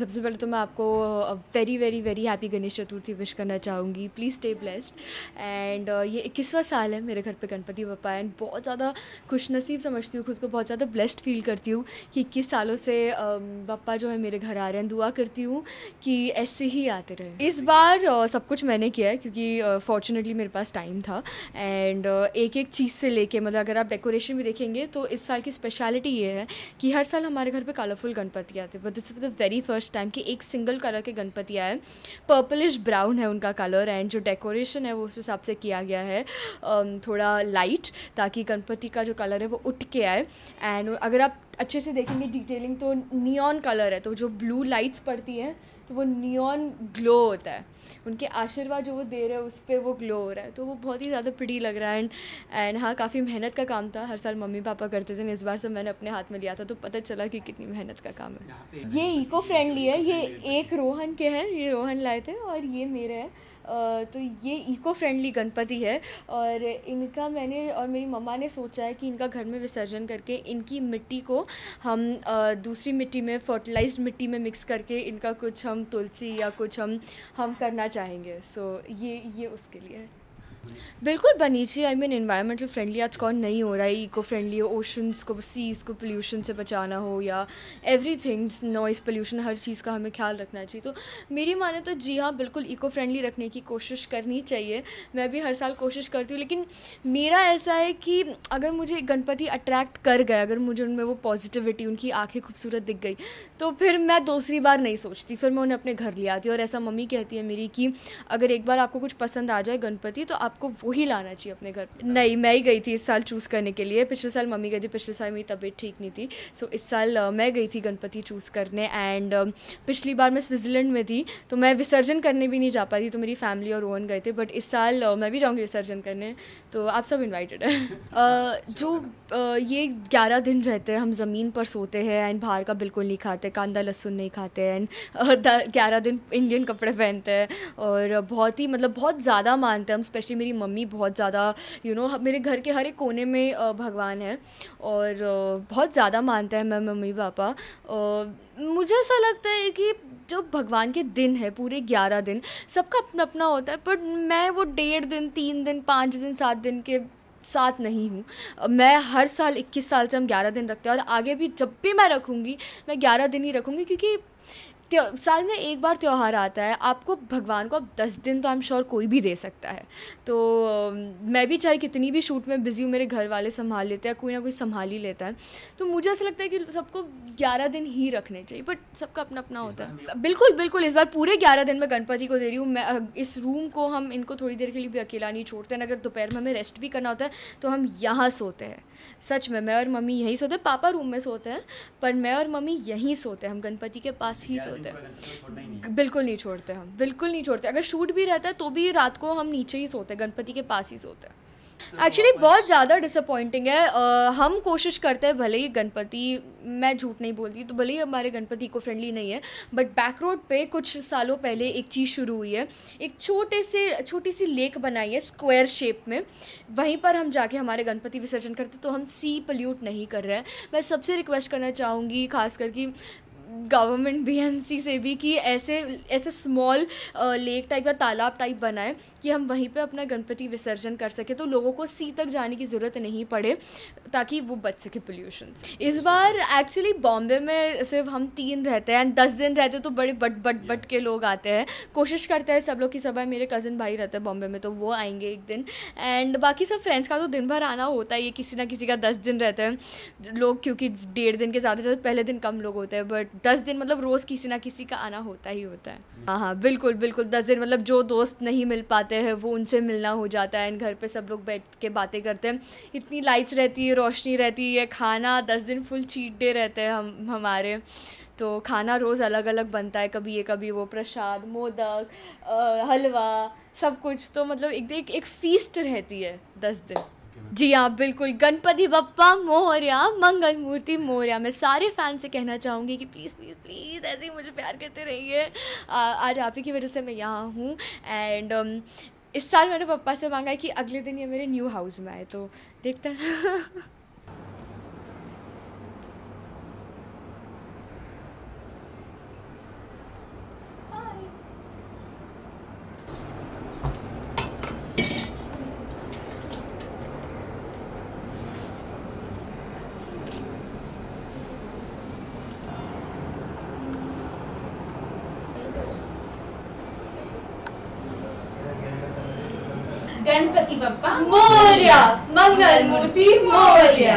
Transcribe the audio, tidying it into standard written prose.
सबसे पहले तो मैं आपको very very very happy Ganesh Chaturthi wish करना चाहूँगी। Please stay blessed. एंड ये 21वां साल है मेरे घर पे गणपति बप्पा, एंड बहुत ज़्यादा खुशनसीब समझती हूँ खुद को, बहुत ज़्यादा ब्लेस्ड फील करती हूँ कि 21 सालों से बप्पा जो है मेरे घर आ रहे हैं। दुआ करती हूँ कि ऐसे ही आते रहे। इस बार सब कुछ मैंने किया है क्योंकि फॉर्चुनेटली मेरे पास टाइम था। एंड एक एक चीज़ से लेके, मतलब अगर आप डेकोरेशन भी देखेंगे तो इस साल की स्पेशलिटी ये है कि हर साल हमारे घर पे कलरफुल गणपति आते हैं, but this is the very first time कि एक सिंगल कलर के गणपति आए। पर्पलिश ब्राउन है उनका कलर, एंड जो डेकोरेशन है वो उस हिसाब से किया गया है थोड़ा लाइट, ताकि गणपति का जो कलर है वो उठ के आए। एंड अगर आप अच्छे से देखेंगे डिटेलिंग तो नियॉन कलर है, तो जो ब्लू लाइट्स पड़ती हैं तो वो नियॉन ग्लो होता है, उनके आशीर्वाद जो वो दे रहे हैं उस पर वो ग्लो हो रहा है, तो वो बहुत ही ज़्यादा प्रिटी लग रहा है। एंड हाँ, काफ़ी मेहनत का काम था। हर साल मम्मी पापा करते थे, इस बार से मैंने अपने हाथ में लिया था तो पता चला कि कितनी मेहनत का काम है। ये इको फ्रेंडली है, ये एक रोहन के हैं, ये रोहन लाए थे और ये मेरे हैं। तो ये इको फ्रेंडली गणपति है और इनका मैंने और मेरी मम्मा ने सोचा है कि इनका घर में विसर्जन करके इनकी मिट्टी को हम दूसरी मिट्टी में, फर्टिलाइज्ड मिट्टी में मिक्स करके इनका कुछ हम तुलसी या कुछ हम करना चाहेंगे। सो ये उसके लिए है। बिल्कुल बनी चाहिए। आई मीन एनवायरमेंटल फ्रेंडली आज कौन नहीं हो रहा है। इको फ्रेंडली हो, ओशंस को, सीज़ को पोल्यूशन से बचाना हो या एवरीथिंग, नॉइज़ पोल्यूशन, हर चीज़ का हमें ख्याल रखना चाहिए। तो मेरी माने तो जी हाँ, बिल्कुल इको फ्रेंडली रखने की कोशिश करनी चाहिए। मैं भी हर साल कोशिश करती हूँ, लेकिन मेरा ऐसा है कि अगर मुझे गणपति अट्रैक्ट कर गए, अगर मुझे उनमें वो पॉजिटिविटी, उनकी आँखें खूबसूरत दिख गई, तो फिर मैं दूसरी बार नहीं सोचती, फिर मैं उन्हें अपने घर ले आती हूँ। और ऐसा मम्मी कहती है मेरी कि अगर एक बार आपको कुछ पसंद आ जाए गणपति तो आपको वही लाना चाहिए अपने घर पे। नहीं, मैं ही गई थी इस साल चूज़ करने के लिए। पिछले साल मम्मी गई थी, पिछले साल मेरी तबीयत ठीक नहीं थी, सो इस साल मैं गई थी गणपति चूज़ करने। एंड पिछली बार मैं स्विट्ज़रलैंड में थी तो मैं विसर्जन करने भी नहीं जा पाई थी, तो मेरी फैमिली और रोहन गए थे। बट इस साल मैं भी जाऊँगी विसर्जन करने, तो आप सब इन्वाइटेड हैं। जो ये 11 दिन रहते हैं हम ज़मीन पर सोते हैं एंड बाहर का बिल्कुल नहीं खाते, कांदा लहसुन नहीं खाते, एंड 11 दिन इंडियन कपड़े पहनते हैं और बहुत ही, मतलब बहुत ज़्यादा मानते हैं हम। स्पेशली मेरी मम्मी बहुत ज़्यादा, मेरे घर के हर एक कोने में भगवान है और बहुत ज़्यादा मानते हैं मैं मम्मी पापा। मुझे ऐसा लगता है कि जो भगवान के दिन है पूरे 11 दिन, सबका अपना अपना होता है, पर मैं वो 1.5 दिन, 3 दिन, 5 दिन, 7 दिन के साथ नहीं हूँ। मैं हर साल 21 साल से हम 11 दिन रखते हैं और आगे भी जब भी मैं रखूँगी मैं 11 दिन ही रखूँगी, क्योंकि साल में एक बार त्यौहार आता है। आपको भगवान को अब 10 दिन तो आई एम श्योर कोई भी दे सकता है। तो मैं भी चाहे कितनी भी शूट में बिज़ी हूँ, मेरे घर वाले संभाल लेते हैं, कोई ना कोई संभाल ही लेता है। तो मुझे ऐसा लगता है कि सबको 11 दिन ही रखने चाहिए, बट सबका अपना अपना होता है। बिल्कुल बिल्कुल, इस बार पूरे 11 दिन मैं गणपति को दे रही हूँ। मैं इस रूम को, हम इनको थोड़ी देर के लिए भी अकेला नहीं छोड़ते हैं। अगर दोपहर में हमें रेस्ट भी करना होता है तो हम यहाँ सोते हैं। सच में, मैं और मम्मी यहीं सोते हैं। पापा रूम में सोते हैं पर मैं और मम्मी यहीं सोते हैं, हम गणपति के पास ही सोते हैं। बिल्कुल नहीं छोड़ते, हम बिल्कुल नहीं छोड़ते। अगर शूट भी रहता है तो भी रात को हम नीचे ही सोते हैं, गणपति के पास ही सोते हैं। एक्चुअली बहुत ज़्यादा डिसअपॉइंटिंग है। हम कोशिश करते हैं, भले ही गणपति, मैं झूठ नहीं बोलती, तो भले ही हमारे गणपति इको फ्रेंडली नहीं है, बट बैक रोड पे कुछ सालों पहले एक चीज़ शुरू हुई है। एक छोटी सी लेक बनाई है स्क्वायर शेप में, वहीं पर हम जाके हमारे गणपति विसर्जन करते, तो हम सी पोल्यूट नहीं कर रहे हैं। मैं सबसे रिक्वेस्ट करना चाहूँगी, खासकर कि गवर्नमेंट बीएमसी से भी, कि ऐसे स्मॉल लेक टाइप या तालाब टाइप बनाए कि हम वहीं पे अपना गणपति विसर्जन कर सके, तो लोगों को सी तक जाने की ज़रूरत नहीं पड़े, ताकि वो बच सके पोल्यूशन से। इस बार एक्चुअली बॉम्बे में सिर्फ हम 3 रहते हैं, 10 दिन रहते तो बड़े बट के लोग आते हैं। कोशिश करते हैं सब लोग की सब आए। मेरे कज़न भाई रहते हैं बॉम्बे में तो वो आएंगे एक दिन, एंड बाकी सब फ्रेंड्स का तो दिन भर आना होता है। ये किसी ना किसी का 10 दिन रहते हैं लोग, क्योंकि 1.5 दिन के ज़्यादा पहले दिन कम लोग होते हैं, बट 10 दिन मतलब रोज़ किसी ना किसी का आना होता ही होता है। हाँ, बिल्कुल बिल्कुल, 10 दिन मतलब जो दोस्त नहीं मिल पाते हैं वो उनसे मिलना हो जाता है, एंड घर पे सब लोग बैठ के बातें करते हैं। इतनी लाइट्स रहती है, रोशनी रहती है, खाना 10 दिन फुल चीट डे रहते हैं हमारे, तो खाना रोज़ अलग अलग बनता है, कभी ये कभी वो, प्रसाद, मोदक, हलवा, सब कुछ। तो मतलब एक फीस्ट रहती है 10 दिन। जी हाँ, बिल्कुल। गणपति बप्पा मोरया, मंगल मूर्ति मोरया। मैं सारे फैन से कहना चाहूँगी कि प्लीज़ प्लीज़ प्लीज़ ऐसे ही मुझे प्यार करते रहिए। आज आप ही की वजह से मैं यहाँ हूँ। एंड इस साल मैंने पापा से मांगा है कि अगले दिन ये मेरे न्यू हाउस में आए, तो देखते हैं। गणपति बप्पा मोरया, मंगल मूर्ति मोरया।